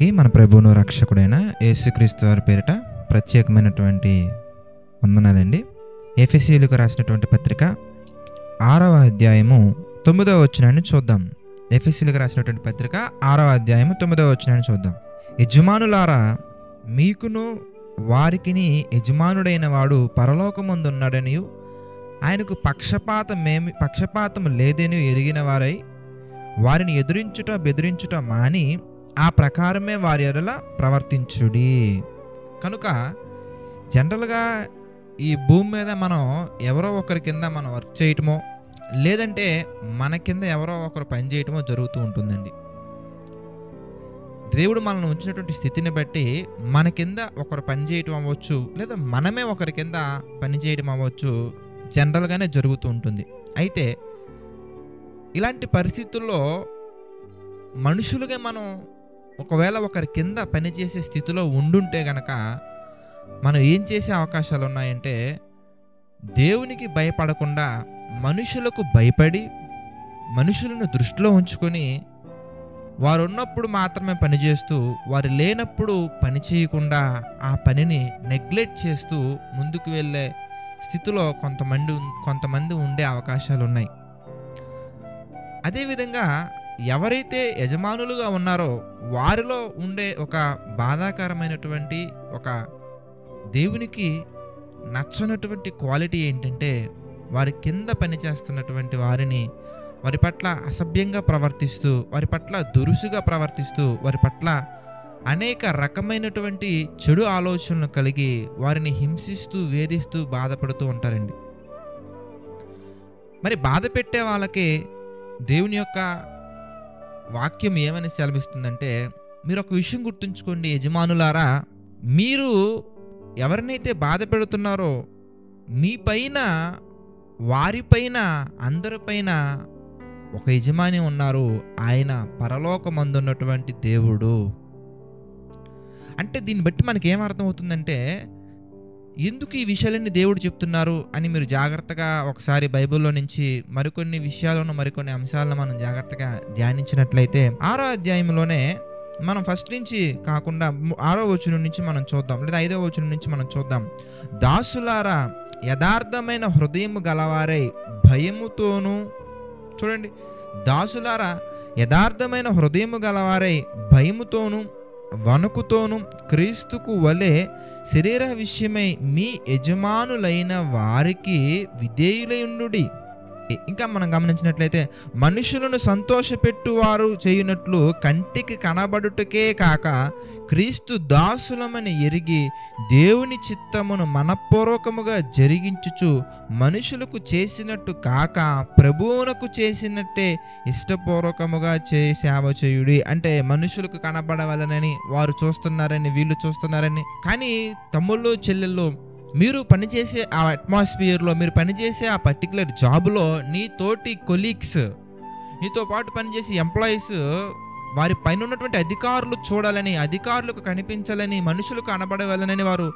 అందరికీ మన ప్రభువును రక్షకుడైన యేసుక్రీస్తు వారి పేరిట ప్రత్యేకమైనటువంటి వందనాలండి. ఎఫెసీయులకు రాసినటువంటి పత్రిక 6వ అధ్యాయము 9వ వచనాన్ని చూద్దాం. ఎఫెసీయులకు రాసినటువంటి పత్రిక 6వ అధ్యాయము 9వ వచనాన్ని చూద్దాం. యజమానులారా, మీకును వారికిని యజమానుడైన వాడు పరలోకమందున్నాడనియు ఆయనకు పక్షపాతము లేదని ఎరిగిన వారై వారిని ఎదురించుట బెదిరించుట మాని ఆ ప్రకారమే వారి ఎడల ప్రవర్తించుడి. కనుక జనరల్గా ఈ భూమి మీద మనం ఎవరో ఒకరి కింద మనం వర్క్ చేయటమో లేదంటే మన కింద ఎవరో ఒకరు పని చేయటమో జరుగుతూ ఉంటుందండి. దేవుడు మనల్ని ఉంచినటువంటి స్థితిని బట్టి మన కింద ఒకరు పని చేయటం అవ్వచ్చు, లేదా మనమే ఒకరి కింద పని చేయడం అవ్వచ్చు, జనరల్గానే జరుగుతూ ఉంటుంది. అయితే ఇలాంటి పరిస్థితుల్లో మనుషులుగా మనం ఒకవేళ ఒకరి కింద పనిచేసే స్థితిలో ఉండుంటే గనక మనం ఏం చేసే అవకాశాలు ఉన్నాయంటే, దేవునికి భయపడకుండా మనుషులకు భయపడి మనుషులను దృష్టిలో ఉంచుకొని వారు ఉన్నప్పుడు మాత్రమే పనిచేస్తూ వారు లేనప్పుడు పని చేయకుండా ఆ పనిని నెగ్లెక్ట్ చేస్తూ ముందుకు వెళ్ళే స్థితిలో కొంతమంది ఉండే అవకాశాలు ఉన్నాయి. అదేవిధంగా ఎవరైతే యజమానులుగా ఉన్నారో వారిలో ఉండే ఒక బాధాకరమైనటువంటి ఒక దేవునికి నచ్చనటువంటి క్వాలిటీ ఏంటంటే, వారి కింద పనిచేస్తున్నటువంటి వారిని వారి పట్ల అసభ్యంగా ప్రవర్తిస్తూ, వారి పట్ల దురుసుగా ప్రవర్తిస్తూ, వారి పట్ల అనేక రకమైనటువంటి చెడు ఆలోచనలు కలిగి వారిని హింసిస్తూ వేధిస్తూ బాధపడుతూ ఉంటారండి. మరి బాధ పెట్టే వాళ్ళకి దేవుని యొక్క వాక్యం ఏమని సెలవిస్తుందంటే, మీరు ఒక విషయం గుర్తుంచుకోండి యజమానులారా, మీరు ఎవరినైతే బాధ పెడుతున్నారో మీ పైన వారిపైన అందరిపైన ఒక యజమాని ఉన్నారు, ఆయన పరలోకమందున్నటువంటి దేవుడు. అంటే దీన్ని బట్టి మనకి ఏమర్థమవుతుందంటే, ఎందుకు ఈ విషయాలన్నీ దేవుడు చెప్తున్నారు అని మీరు జాగ్రత్తగా ఒకసారి బైబిల్లో నుంచి మరికొన్ని విషయాలను మరికొన్ని అంశాలను మనం జాగ్రత్తగా ధ్యానించినట్లయితే 6వ అధ్యాయంలోనే మనం ఫస్ట్ నుంచి కాకుండా 6వ వచనం నుంచి మనం చూద్దాం, లేదా 5వ వచనం నుంచి మనం చూద్దాం. దాసులారా, యథార్థమైన హృదయము గలవారై భయముతోనూ, చూడండి, దాసులారా యథార్థమైన హృదయము గలవారై భయముతోనూ వణుకుతోనూ క్రీస్తుకు వలె శరీర విషయమై మీ యజమానులైన వారికి విధేయులయుండుడి. ఇంకా మనం గమనించినట్లయితే, మనుషులను సంతోషపెట్టువారు చేయునట్లు కంటికి కనబడుటకే కాక క్రీస్తు దాసులమని ఎరిగి దేవుని చిత్తమును మనపూర్వకముగా జరిగించుచు మనుషులకు చేసినట్టు కాక ప్రభువునకు చేసినట్టే ఇష్టపూర్వకముగా సేవ చేయుడి. అంటే మనుషులకు కనబడవలనని వారు చూస్తున్నారని వీళ్ళు చూస్తున్నారని. కానీ తమ్ముళ్ళు చెల్లెళ్ళు, మీరు పనిచేసే ఆ అట్మాస్ఫియర్లో, మీరు పనిచేసే ఆ పర్టికులర్ జాబ్లో నీ తోటి కొలీగ్స్, నీతో పాటు పనిచేసే ఎంప్లాయీస్ వారి పైన ఉన్నటువంటి అధికారులు చూడాలని, అధికారులకు కనిపించాలని, మనుషులకు కనబడవాలని వారు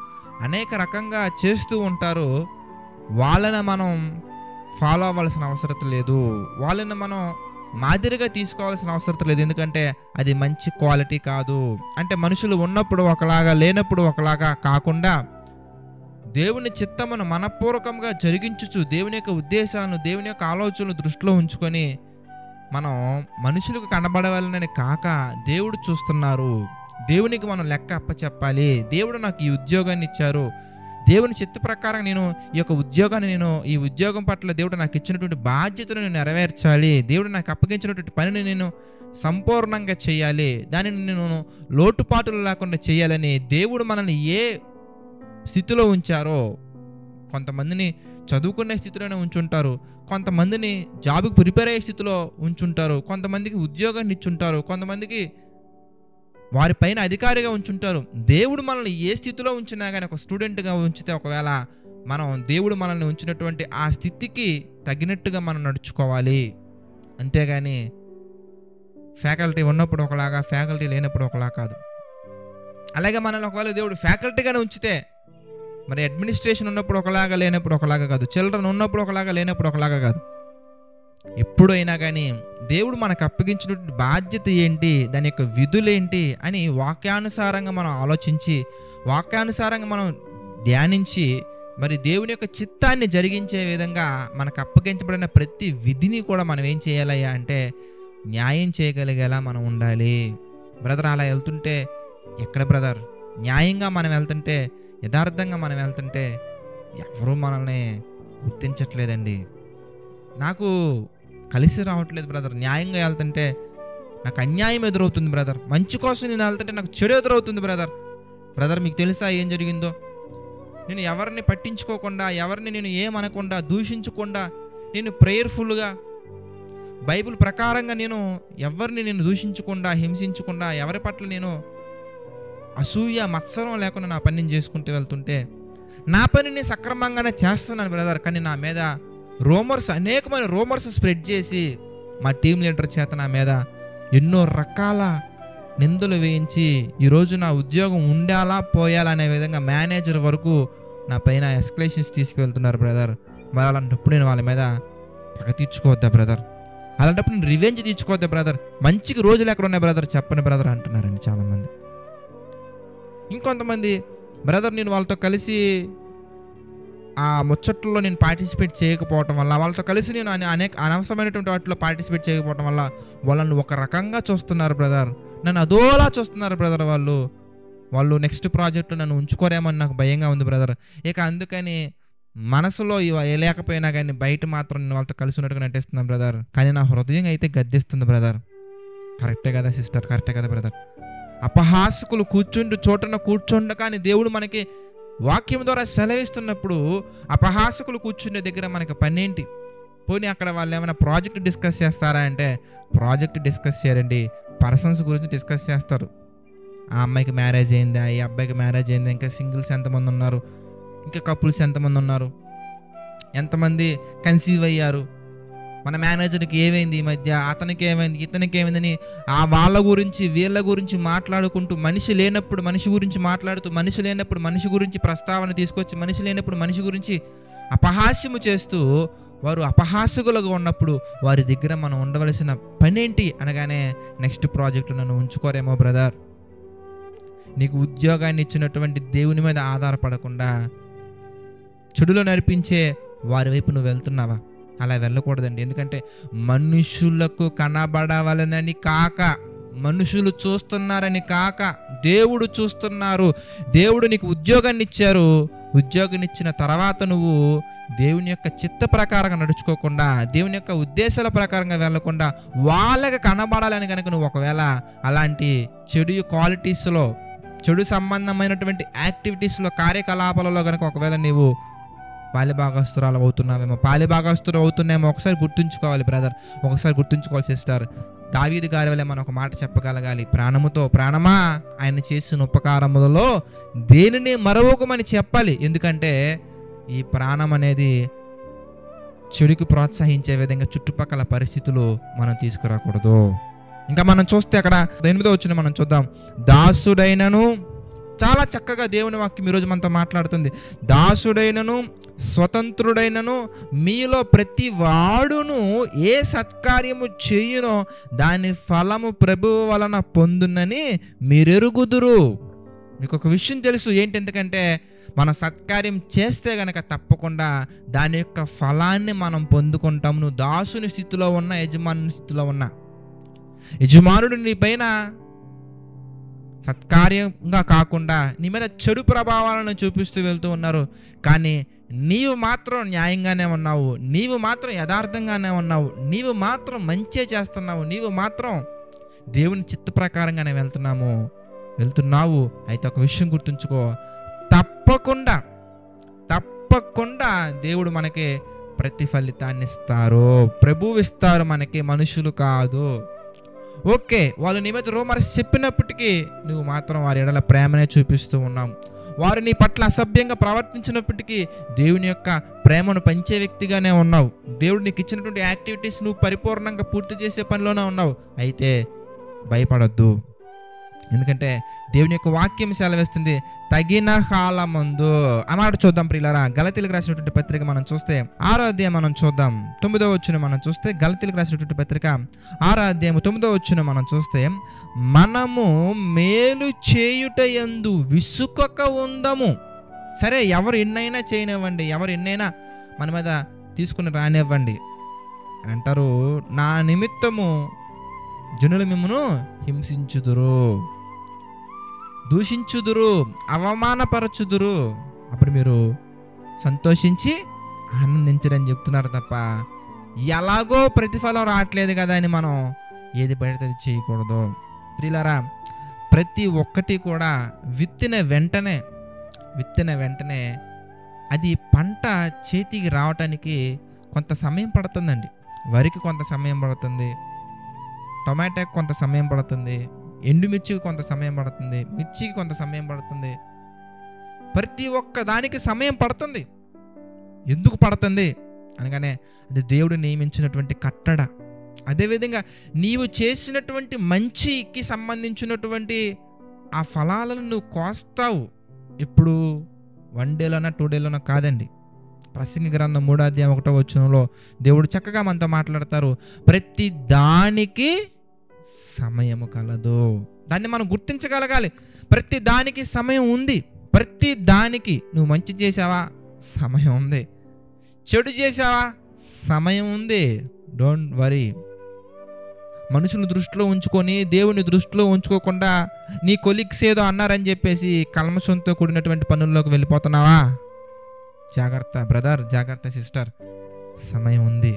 అనేక రకంగా చేస్తూ ఉంటారు. వాళ్ళని మనం ఫాలో అవ్వాల్సిన అవసరం లేదు, వాళ్ళని మనం మాదిరిగా తీసుకోవాల్సిన అవసరం లేదు. ఎందుకంటే అది మంచి క్వాలిటీ కాదు. అంటే మనుషులు ఉన్నప్పుడు ఒకలాగా లేనప్పుడు ఒకలాగా కాకుండా దేవుని చిత్తమును మనపూర్వకంగా జరిగించుచు దేవుని యొక్క ఉద్దేశాలను, దేవుని యొక్క ఆలోచనలు దృష్టిలో ఉంచుకొని మనం మనుషులకు కనబడవాలని కాక దేవుడు చూస్తున్నారు, దేవునికి మనం లెక్క అప్పచెప్పాలి, దేవుడు నాకు ఈ ఉద్యోగాన్ని ఇచ్చారు, దేవుని చిత్త ప్రకారం నేను ఈ యొక్క ఉద్యోగాన్ని ఈ ఉద్యోగం పట్ల దేవుడు నాకు ఇచ్చినటువంటి బాధ్యతను నేను నెరవేర్చాలి, దేవుడు నాకు అప్పగించినటువంటి పనిని నేను సంపూర్ణంగా చేయాలి, దానిని నేను లోటుపాటులు లేకుండా చేయాలని దేవుడు మనల్ని ఏ స్థితిలో ఉంచారో, కొంతమందిని చదువుకునే స్థితిలోనే ఉంచుంటారు, కొంతమందిని జాబ్కి ప్రిపేర్ అయ్యే స్థితిలో ఉంచుంటారు, కొంతమందికి ఉద్యోగాన్ని ఇచ్చుంటారు, కొంతమందికి వారి పైన అధికారిగా ఉంచుంటారు. దేవుడు మనల్ని ఏ స్థితిలో ఉంచినా కానీ, ఒక స్టూడెంట్గా ఉంచితే ఒకవేళ మనం దేవుడు మనల్ని ఉంచినటువంటి ఆ స్థితికి తగినట్టుగా మనం నడుచుకోవాలి. అంతేగాని ఫ్యాకల్టీ ఉన్నప్పుడు ఒకలాగా, ఫ్యాకల్టీ లేనప్పుడు ఒకలా కాదు. అలాగే మనల్ని ఒకవేళ దేవుడు ఫ్యాకల్టీగానే ఉంచితే మరి అడ్మినిస్ట్రేషన్ ఉన్నప్పుడు ఒకలాగా లేనప్పుడు ఒకలాగా కాదు, చిల్డ్రన్ ఉన్నప్పుడు ఒకలాగా లేనప్పుడు ఒకలాగా కాదు. ఎప్పుడైనా కానీ దేవుడు మనకు అప్పగించినటువంటి బాధ్యత ఏంటి, దాని యొక్క విధులేంటి అని వాక్యానుసారంగా మనం ఆలోచించి, వాక్యానుసారంగా మనం ధ్యానించి, మరి దేవుని యొక్క చిత్తాన్ని జరిగించే విధంగా మనకు అప్పగించబడిన ప్రతి విధిని కూడా మనం ఏం చేయాలయ్యా అంటే న్యాయం చేయగలిగేలా మనం ఉండాలి. బ్రదర్ అలా వెళ్తుంటే ఎక్కడ బ్రదర్, న్యాయంగా మనం వెళ్తుంటే, యథార్థంగా మనం వెళ్తుంటే ఎవరూ మనల్ని గుర్తించట్లేదండి. నాకు కలిసి రావట్లేదు బ్రదర్. న్యాయంగా వెళ్తుంటే నాకు అన్యాయం ఎదురవుతుంది బ్రదర్. మంచి కోసం నేను వెళ్తుంటే నాకు చెడు ఎదురవుతుంది బ్రదర్. మీకు తెలుసా ఏం జరిగిందో? నేను ఎవరిని పట్టించుకోకుండా, ఎవరిని నేను ఏమనకుండా, దూషించకుండా, నేను ప్రేయర్ఫుల్గా బైబిల్ ప్రకారంగా నేను ఎవరిని నేను దూషించకుండా, హింసించకుండా, ఎవరి పట్ల నేను అసూయ మత్సరం లేకుండా నా పని నేను చేసుకుంటూ వెళ్తుంటే, నా పనిని సక్రమంగానే చేస్తున్నాను బ్రదర్. కానీ నా మీద అనేకమైన రూమర్స్ స్ప్రెడ్ చేసి మా టీం లీడర్ చేత నా మీద ఎన్నో రకాల నిందలు వేయించి ఈరోజు నా ఉద్యోగం ఉండాలా పోయాలా అనే విధంగా మేనేజర్ వరకు నా పైన ఎస్కలేషన్స్ తీసుకువెళ్తున్నారు బ్రదర్. మరి అలాంటప్పుడు నేను వాళ్ళ మీద పగ తీర్చుకోవద్దా బ్రదర్? అలాంటప్పుడు నేను రివెంజ్ తీర్చుకోవద్దా బ్రదర్? మంచికి రోజులు ఎక్కడ ఉన్నాయి బ్రదర్ చెప్పండి బ్రదర్ అంటున్నారండి చాలామంది. ఇంకొంతమంది బ్రదర్ నేను వాళ్ళతో కలిసి ఆ ముచ్చట్లో నేను పార్టిసిపేట్ చేయకపోవటం వల్ల, వాళ్ళతో కలిసి నేను అనేక అనవసరమైనటువంటి వాటిలో పార్టిసిపేట్ చేయకపోవటం వల్ల వాళ్ళని ఒక రకంగా చూస్తున్నారు బ్రదర్, నన్ను అదోలా చూస్తున్నారు బ్రదర్. వాళ్ళు నెక్స్ట్ ప్రాజెక్టు నన్ను ఉంచుకోరేమని నాకు భయంగా ఉంది బ్రదర్. ఇక అందుకని మనసులో లేకపోయినా కానీ బయట మాత్రం నేను వాళ్ళతో కలిసి ఉన్నట్టుగా నటిస్తున్నాను బ్రదర్. కానీ నా హృదయం అయితే గద్దిస్తుంది బ్రదర్. కరెక్టే కదా సిస్టర్, కరెక్టే కదా బ్రదర్. అపహాసకులు చోటన కూర్చోండు కానీ దేవుడు మనకి వాక్యం ద్వారా సెలవిస్తున్నప్పుడు అపహాసకులు కూర్చునే దగ్గర మనకి పనేంటి? పోనీ అక్కడ వాళ్ళు ఏమైనా ప్రాజెక్ట్ డిస్కస్ చేస్తారా అంటే ప్రాజెక్ట్ డిస్కస్ చేయరండి, పర్సన్స్ గురించి డిస్కస్ చేస్తారు. ఆ అమ్మాయికి మ్యారేజ్ అయిందా, ఈ అబ్బాయికి మ్యారేజ్ అయిందా, ఇంకా సింగిల్స్ ఎంతమంది ఉన్నారు, ఇంకా కపుల్స్ ఎంతమంది ఉన్నారు, ఎంతమంది కన్సీవ్ అయ్యారు, మన మేనేజర్కి ఏమైంది ఈ మధ్య, అతనికి ఏమైంది, ఇతనికి ఏమైందని ఆ వాళ్ళ గురించి వీళ్ళ గురించి మాట్లాడుకుంటూ, మనిషి లేనప్పుడు మనిషి గురించి మాట్లాడుతూ, మనిషి లేనప్పుడు మనిషి గురించి ప్రస్తావన తీసుకొచ్చి, మనిషి లేనప్పుడు మనిషి గురించి అపహాస్యము చేస్తూ వారు అపహాసకులుగా ఉన్నప్పుడు వారి దగ్గర మనం ఉండవలసిన పనేంటి అనగానే నెక్స్ట్ ప్రాజెక్టు నన్ను ఉంచుకోరేమో బ్రదర్. నీకు ఉద్యోగాన్ని ఇచ్చినటువంటి దేవుని మీద ఆధారపడకుండా చెడులో నడిపించే వారి వైపు నువ్వు వెళ్తున్నావా? అలా వెళ్ళకూడదండి. ఎందుకంటే మనుషులకు కనబడవలనని కాక, మనుషులు చూస్తున్నారని కాక, దేవుడు చూస్తున్నారు. దేవుడు నీకు ఉద్యోగాన్ని ఇచ్చారు. ఉద్యోగాన్ని ఇచ్చిన తర్వాత నువ్వు దేవుని యొక్క చిత్త ప్రకారంగా నడుచుకోకుండా, దేవుని యొక్క ఉద్దేశాల ప్రకారంగా వెళ్ళకుండా వాళ్ళకి కనబడాలని కనుక నువ్వు ఒకవేళ అలాంటి చెడు క్వాలిటీస్లో, చెడు సంబంధమైనటువంటి యాక్టివిటీస్లో, కార్యకలాపాలలో కనుక ఒకవేళ నీవు పాలిభాగస్తురాలు అవుతున్నావేమో, పాలిభాగస్తులు అవుతున్నామో ఒకసారి గుర్తుంచుకోవాలి బ్రదర్, ఒకసారి గుర్తుంచుకోవాలి సిస్టర్. దావీదు గారి వల్ల మనం ఒక మాట చెప్పగలగాలి, ప్రాణముతో ప్రాణమా ఆయన చేసిన ఉపకారములలో దేనిని మరవకమని చెప్పాలి. ఎందుకంటే ఈ ప్రాణం అనేది చెడుకు ప్రోత్సహించే విధంగా చుట్టుపక్కల పరిస్థితులు మనం తీసుకురాకూడదు. ఇంకా మనం చూస్తే అక్కడ 8వ వచనం మనం చూద్దాం. దాసుడైనను, చాలా చక్కగా దేవుని వాక్యం ఈరోజు మనతో మాట్లాడుతుంది. దాసుడైనను స్వతంత్రుడైనను మీలో ప్రతి వాడును ఏ సత్కార్యము చేయునో దాని ఫలము ప్రభువు వలన పొందునని మీరెరుగుదురు. మీకు ఒక విషయం తెలుసు ఏంటి? ఎందుకంటే మనం సత్కార్యం చేస్తే గనక తప్పకుండా దాని యొక్క ఫలాన్ని మనం పొందుకుంటాం. నువ్వు దాసుని స్థితిలో ఉన్నా, యజమానుని స్థితిలో ఉన్నా, యజమానుడు నీ పైన సత్కార్యంగా కాకుండా నీ మీద చెడు ప్రభావాలను చూపిస్తూ వెళ్తూ ఉన్నారు, కానీ నీవు మాత్రం న్యాయంగానే ఉన్నావు, నీవు మాత్రం యథార్థంగానే ఉన్నావు, నీవు మాత్రం మంచే చేస్తున్నావు, నీవు మాత్రం దేవుని చిత్త ప్రకారంగానే వెళ్తున్నావు. అయితే ఒక విషయం గుర్తుంచుకో, తప్పకుండా దేవుడు మనకి ప్రతిఫలితాన్ని ఇస్తారు. ప్రభువు ఇస్తారు మనకి, మనుషులు కాదు. ఓకే, వాళ్ళు నీ మీద రూమర్స్ చెప్పినప్పటికీ నువ్వు మాత్రం వారి ఎడల ప్రేమనే చూపిస్తూ ఉన్నావు. వారు నీ పట్ల అసభ్యంగా ప్రవర్తించినప్పటికీ దేవుని యొక్క ప్రేమను పంచే వ్యక్తిగానే ఉన్నావు. దేవుడు నీకు ఇచ్చినటువంటి యాక్టివిటీస్ నువ్వు పరిపూర్ణంగా పూర్తి చేసే పనిలోనే ఉన్నావు. అయితే భయపడొద్దు, ఎందుకంటే దేవుని యొక్క వాక్యం సెలవిస్తుంది, తగిన కాలమందు. ఆ మాట చూద్దాం ప్రియులారా. గలతీలకు రాసినటువంటి పత్రిక మనం చూస్తే 6వ అధ్యాయం మనం చూద్దాం. 9వ వచనం మనం చూస్తే, గలతీలకు రాసినటువంటి పత్రిక 6వ అధ్యాయం 9వ వచనం మనం చూస్తే, మనము మేలు చేయుట యందు విసుకక ఉందము. సరే, ఎవరు ఎన్నైనా చేయనివ్వండి, ఎవరు ఎన్నైనా మన మీద తీసుకుని రానివ్వండి అంటారు, నా నిమిత్తము జనులు మిమ్మును హింసించుదురు, దూషించుదురు, అవమానపరచుదురు, అప్పుడు మీరు సంతోషించి ఆనందించడని చెప్తున్నారు తప్ప ఎలాగో ప్రతిఫలం రావట్లేదు కదా అని మనం ఏది పడితే అది చేయకూడదు. ప్రియులారా, ప్రతి ఒక్కటి కూడా విత్తిన వెంటనే అది పంట చేతికి రావటానికి కొంత సమయం పడుతుందండి. వరికి కొంత సమయం పడుతుంది, టొమాటోకి కొంత సమయం పడుతుంది, ఎండుమిర్చికి కొంత సమయం పడుతుంది, మిర్చికి కొంత సమయం పడుతుంది. ప్రతి ఒక్క దానికి సమయం పడుతుంది. ఎందుకు పడుతుంది అనగానే అది దేవుడు నియమించినటువంటి కట్టడ. అదేవిధంగా నీవు చేసినటువంటి మంచికి సంబంధించినటువంటి ఆ ఫలాలను నువ్వు కోస్తావు. ఇప్పుడు 1 డేలోనా 2 డేలోనా కాదండి. ప్రసంగి గ్రంథం 3వ అధ్యాయం 1వ వచనంలో దేవుడు చక్కగా మనతో మాట్లాడతారు, ప్రతి దానికి సమయము కలదు. దాన్ని మనం గుర్తించగలగాలి. ప్రతి దానికి సమయం ఉంది. ప్రతి దానికి నువ్వు మంచి చేసావా, సమయం ఉంది. చెడు చేసావా, సమయం ఉంది. Don't worry. మనుషుని దృష్టిలో ఉంచుకొని దేవుని దృష్టిలో ఉంచుకోకుండా నీ కొలీగ్స్ ఏదో అన్నారని చెప్పేసి కల్మషంతో కూడినటువంటి పనుల్లోకి వెళ్ళిపోతున్నావా? జాగ్రత్త బ్రదర్, జాగ్రత్త సిస్టర్, సమయం ఉంది.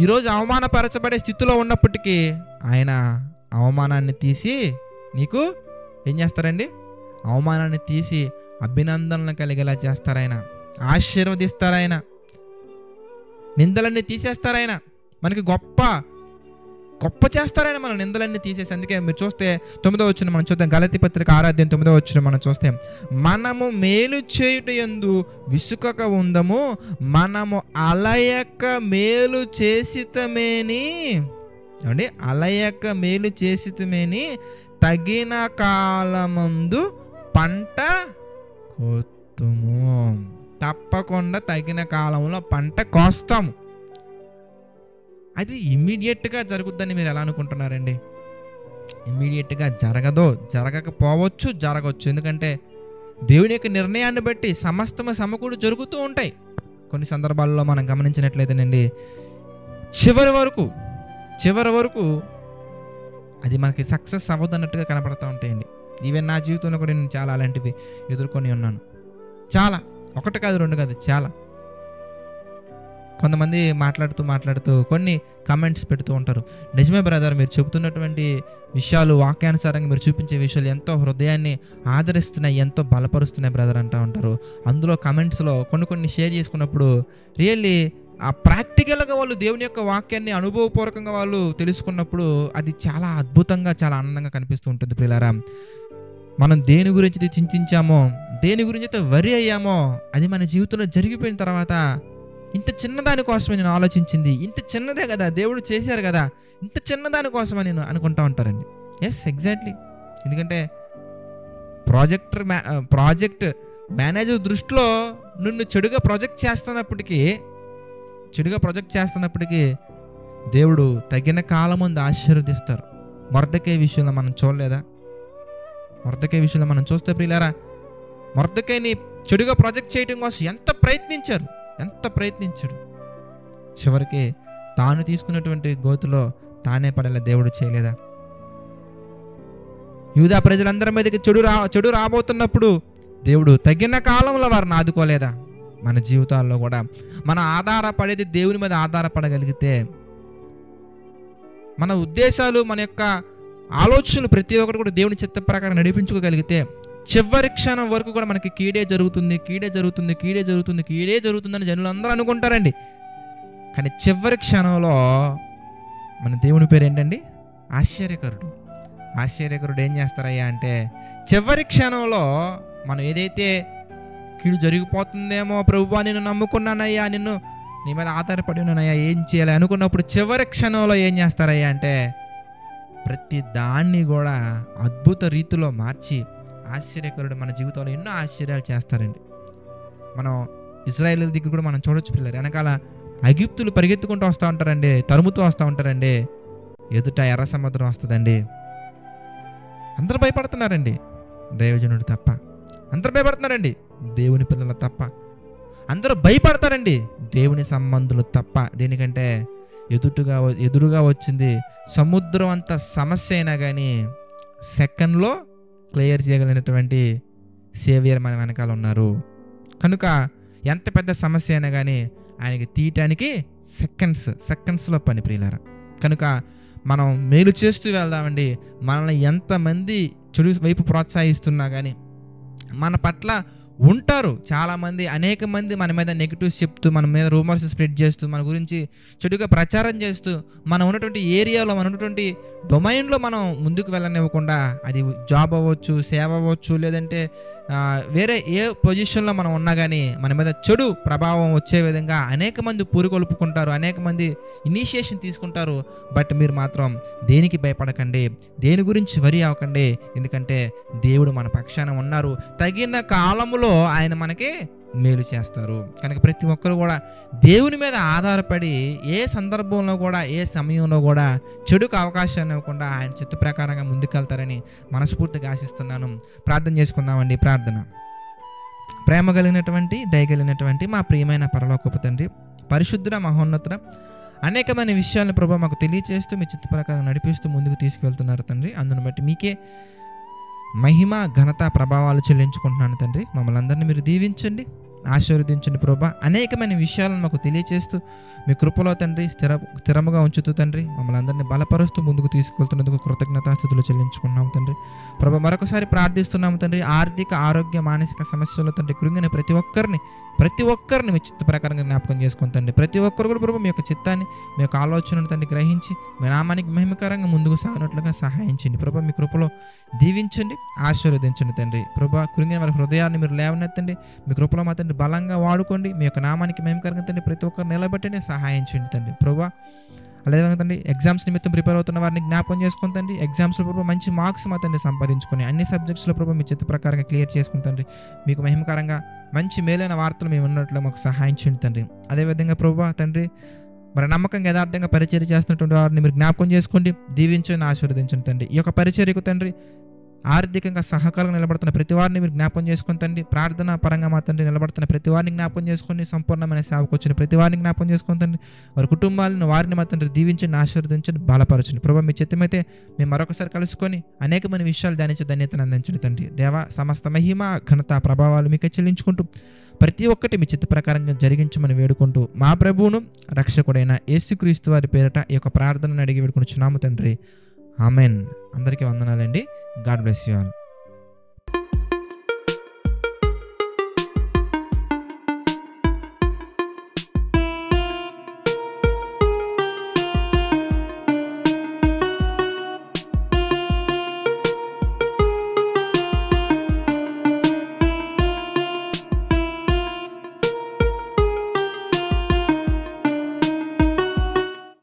ఈరోజు అవమానపరచబడే స్థితిలో ఉన్నప్పటికీ ఆయన అవమానాన్ని తీసి నీకు ఏం చేస్తారండి? అవమానాన్ని తీసి అభినందనలు కలిగేలా చేస్తారాయన, ఆశీర్వదిస్తారాయన, నిందలన్నీ తీసేస్తారాయన, మనకి గొప్ప చేస్తారని మన నిందలన్నీ తీసేసి. అందుకే మీరు చూస్తే 9వ వచనం మనం చూద్దాం. గలతీ పత్రిక 6వ అధ్యాయం 9వ వచనం మనం చూస్తే, మనము మేలు చేయుట యందు విసుకక ఉందము, మనము అలయక మేలు చేసితమేని, ఏమండి, అలయక మేలు చేసితమేని తగిన కాలమందు పంట కోతుము. తప్పకుండా తగిన కాలంలో పంట కోస్తాము. అది ఇమ్మీడియట్గా జరుగుద్దని మీరు ఎలా అనుకుంటున్నారండి? ఇమ్మీడియట్గా జరగదు, జరగకపోవచ్చు, జరగవచ్చు. ఎందుకంటే దేవుని యొక్క నిర్ణయాన్ని బట్టి సమస్తము సమకూడి జరుగుతూ ఉంటాయి. కొన్ని సందర్భాల్లో మనం గమనించినట్లయితేనండి, చివరి వరకు అది మనకి సక్సెస్ అవ్వదన్నట్టుగా కనపడుతూ ఉంటాయండి. ఈవెన్ నా జీవితంలో కూడా నేను చాలా అలాంటివి ఎదుర్కొని ఉన్నాను. చాలా, 1 కాదు 2 కాదు, చాలా. కొంతమంది మాట్లాడుతూ కొన్ని కమెంట్స్ పెడుతూ ఉంటారు, నిజమే బ్రదర్, మీరు చెబుతున్నటువంటి విషయాలు, వాక్యానుసారంగా మీరు చూపించే విషయాలు ఎంతో హృదయాన్ని ఆదరిస్తున్నాయి, ఎంతో బలపరుస్తున్నాయి బ్రదర్ అంటూ ఉంటారు. అందులో కమెంట్స్లో కొన్ని షేర్ చేసుకున్నప్పుడు రియల్లీ ఆ ప్రాక్టికల్గా వాళ్ళు దేవుని యొక్క వాక్యాన్ని అనుభవపూర్వకంగా వాళ్ళు తెలుసుకున్నప్పుడు అది చాలా అద్భుతంగా, చాలా ఆనందంగా కనిపిస్తూ ఉంటుంది. ప్రియులారా, మనం దేని గురించి చింతించామో, దేని గురించి అయితే వరి అయ్యామో, అది మన జీవితంలో జరిగిపోయిన తర్వాత ఇంత చిన్నదాని కోసమే నేను ఆలోచించింది, ఇంత చిన్నదే కదా దేవుడు చేశారు కదా, ఇంత చిన్నదాని కోసమే నేను అనుకుంటా ఉంటారండి. Yes, exactly. ఎందుకంటే ప్రాజెక్ట్ మేనేజర్ దృష్టిలో నిన్ను చెడుగా ప్రొజెక్ట్ చేస్తున్నప్పటికీ దేవుడు తగిన కాలం ముందు ఆశీర్వదిస్తారు. మొర్దెకై విషయంలో మనం చూడలేదా? మొర్దెకై విషయంలో మనం చూస్తే ప్రియులారా, మొర్దెకైని చెడుగా ప్రొజెక్ట్ చేయడం కోసం ఎంత ప్రయత్నించాడు. చివరికి తాను తీసుకున్నటువంటి గోతులో తానే పడేలా దేవుడు చేయలేదా? యూదా ప్రజలందరి మీదకి చెడు రాబోతున్నప్పుడు దేవుడు తగిన కాలంలో వారిని ఆదుకోలేదా? మన జీవితాల్లో కూడా మనం ఆధారపడేది దేవుని మీద ఆధారపడగలిగితే, మన ఉద్దేశాలు, మన యొక్క ఆలోచనలు ప్రతి ఒక్కరు కూడా దేవుని చిత్త ప్రకారం నడిపించుకోగలిగితే, చివరి క్షణం వరకు కూడా మనకి కీడే జరుగుతుందని జనులు అందరూ అనుకుంటారండి. కానీ చివరి క్షణంలో మన దేవుని పేరు ఏంటండి? ఆశ్చర్యకరుడు ఏం చేస్తారయ్యా అంటే, చివరి క్షణంలో మనం ఏదైతే కీడు జరిగిపోతుందేమో, ప్రభువా నిన్ను నమ్ముకున్నానయ్యా, నీ మీద ఆధారపడి ఉన్నానయ్యా, ఏం చేయాలి అనుకున్నప్పుడు చివరి క్షణంలో ఏం చేస్తారయ్యా అంటే ప్రతి దాన్ని కూడా అద్భుత రీతిలో మార్చి ఆశ్చర్యకరుడు మన జీవితంలో ఎన్నో ఆశ్చర్యాలు చేస్తారండి. మనం ఇశ్రాయేలీయుల దగ్గర కూడా మనం చూడొచ్చు పిల్లలు, వెనకాల ఐగుప్తులు పరిగెత్తుకుంటూ వస్తూ ఉంటారండి, తరుముతూ వస్తూ ఉంటారండి, ఎదుట ఎర్ర సముద్రం వస్తుందండి. అందరూ భయపడుతున్నారండి, దైవజనుడు తప్ప. అందరూ భయపడుతున్నారండి, దేవుని పిల్లలు తప్ప. అందరూ భయపడతారండి, దేవుని సంబంధులు తప్ప. దేనికంటే ఎదురుగా వచ్చింది సముద్రం అంత సమస్య అయినా కానీ సెకండ్లో క్లియర్ చేయగలిగినటువంటి సేవియర్ మన వెనకాల ఉన్నారు. కనుక ఎంత పెద్ద సమస్య అయినా కానీ ఆయనకి తీయటానికి సెకండ్స్లో పని ప్రియులారా. కనుక మనం మేలు చేస్తూ వెళ్దామండి. మనల్ని ఎంతమంది చెడు వైపు ప్రోత్సహిస్తున్నా కానీ మన పట్ల ఉంటారు చాలామంది, అనేక మంది మన మీద నెగిటివ్స్ చెప్తూ, మన మీద రూమర్స్ స్ప్రెడ్ చేస్తూ, మన గురించి చెడుగా ప్రచారం చేస్తూ, మనం ఉన్నటువంటి ఏరియాలో, మన ఉన్నటువంటి డొమైన్లో మనం ముందుకు వెళ్ళనివ్వకుండా, అది జాబ్ అవ్వచ్చు, సేవ అవ్వచ్చు, లేదంటే వేరే ఏ పొజిషన్లో మనం ఉన్నా కానీ మన మీద చెడు ప్రభావం వచ్చే విధంగా అనేక మంది పూరుకొల్పుకుంటారు, అనేక మంది ఇనిషియేషన్ తీసుకుంటారు. బట్ మీరు మాత్రం దేనికి భయపడకండి, దేని గురించి వరి అవ్వకండి. ఎందుకంటే దేవుడు మన పక్షాన ఉన్నారు. తగిన కాలములో ఆయన మనకి మేలు చేస్తారు. కనుక ప్రతి ఒక్కరు కూడా దేవుని మీద ఆధారపడి ఏ సందర్భంలో కూడా, ఏ సమయంలో కూడా చెడుకు అవకాశాన్ని ఇవ్వకుండా ఆయన చిత్త ప్రకారంగా ముందుకెళ్తారని మనస్ఫూర్తిగా ఆశిస్తున్నాను. ప్రార్థన చేసుకుందామండి. ప్రార్థన. ప్రేమ కలిగినటువంటి, దయగలిగినటువంటి మా ప్రియమైన పరలోకపు తండ్రి, పరిశుద్ధుడ, మహోన్నతుడ, అనేకమైన విషయాలను ప్రభు మాకు తెలియచేస్తూ మీ చిత్త ప్రకారం నడిపిస్తూ ముందుకు తీసుకెళ్తున్నారు తండ్రి. అందును బట్టి మీకే మహిమ, ఘనత, ప్రభావాలు చెల్లించుకుంటున్నాను తండ్రి. మమ్మల్ని అందరినీ మీరు దీవించండి, ఆశీర్వదించండి ప్రభా. అనేకమైన విషయాలను మాకు తెలియచేస్తూ మీ కృపలో తండ్రి స్థిరముగా ఉంచుతూ తండ్రి మమ్మల్ని అందరినీ బలపరుస్తూ ముందుకు తీసుకెళ్తున్నందుకు కృతజ్ఞతాస్తుతులు చెల్లించుకున్నాము తండ్రి. ప్రభా, మరొకసారి ప్రార్థిస్తున్నాము తండ్రి. ఆర్థిక, ఆరోగ్య, మానసిక సమస్యలు తండ్రి కృంగిన ప్రతి ఒక్కరిని మీ చిత్త ప్రకారంగా జ్ఞాపకం చేసుకుని తండ్రి. ప్రతి ఒక్కరు కూడా ప్రభు మీ యొక్క చిత్తాన్ని, మీ యొక్క ఆలోచనను తండ్రి గ్రహించి మీ నామానికి మహిమకరంగా ముందుకు సాగినట్లుగా సహాయించండి ప్రభా. మీ కృపలో దీవించండి, ఆశీర్వదించండి తండ్రి. ప్రభా, కృంగిన వారి హృదయాన్ని మీరు లేవనెత్తండి. మీ కృపలో మా తండ్రి బలంగా వాడుకోండి. మీ యొక్క నామానికి మహిమకరంగా తండ్రి ప్రతి ఒక్కరు నిలబెట్టండి, సహాయించండి తండ్రి. ప్రభా, అలాగే తండ్రి ఎగ్జామ్స్ నిమిత్తం ప్రిపేర్ అవుతున్న వారిని జ్ఞాపకం చేసుకుని తండ్రి, ఎగ్జామ్స్లో ప్రభు మంచి మార్క్స్ మా తండ్రి సంపాదించుకొని అన్ని సబ్జెక్ట్స్లో ప్రభు మీ చిత్త ప్రకారంగా క్లియర్ చేసుకుని తండ్రి మీకు మహిమకరంగా మంచి మేలైన వార్తలు మేము ఉన్నట్లు మాకు సహాయించండి తండ్రి. అదేవిధంగా ప్రభు తండ్రి మరి నమ్మకంగా యథార్థంగా పరిచర్య చేస్తున్నటువంటి వారిని మీరు జ్ఞాపకం చేసుకోండి, దీవించండి, ఆశీర్వదించండి తండ్రి. ఈ యొక్క పరిచర్యకు తండ్రి ఆర్థికంగా సహకారంగా నిలబడుతున్న ప్రతి వారిని మీరు జ్ఞాపకం చేసుకుని తండ్రి, ప్రార్థన పరంగా మా తండ్రి నిలబడుతున్న ప్రతి వారిని జ్ఞాపకం చేసుకొని, సంపూర్ణమైన సేవకు వచ్చిన ప్రతి వారిని జ్ఞాపకం చేసుకుని తండ్రి, వారి కుటుంబాలను వారిని మా తండ్రి దీవించండి, ఆశీర్వదించండి, బలపరచండి. ప్రభావ మీ చిత్తమైతే మేము మరొకసారి కలుసుకొని అనేకమైన విషయాలు ధ్యానించి ధన్యతను అందించండి తండ్రి. దేవ, సమస్త మహిమ, ఘనత, ప్రభావాలు మీకే చెల్లించుకుంటూ ప్రతి ఒక్కటి మీ చిత్త ప్రకారంగా జరిగించమని వేడుకుంటూ మా ప్రభువును రక్షకుడైన యేసుక్రీస్తు వారి పేరిట ఈ యొక్క ప్రార్థనను అడిగి వేడుకొనుచున్నాము తండ్రి. ఆమెన్. అందరికీ వందనాలండి. God bless you all.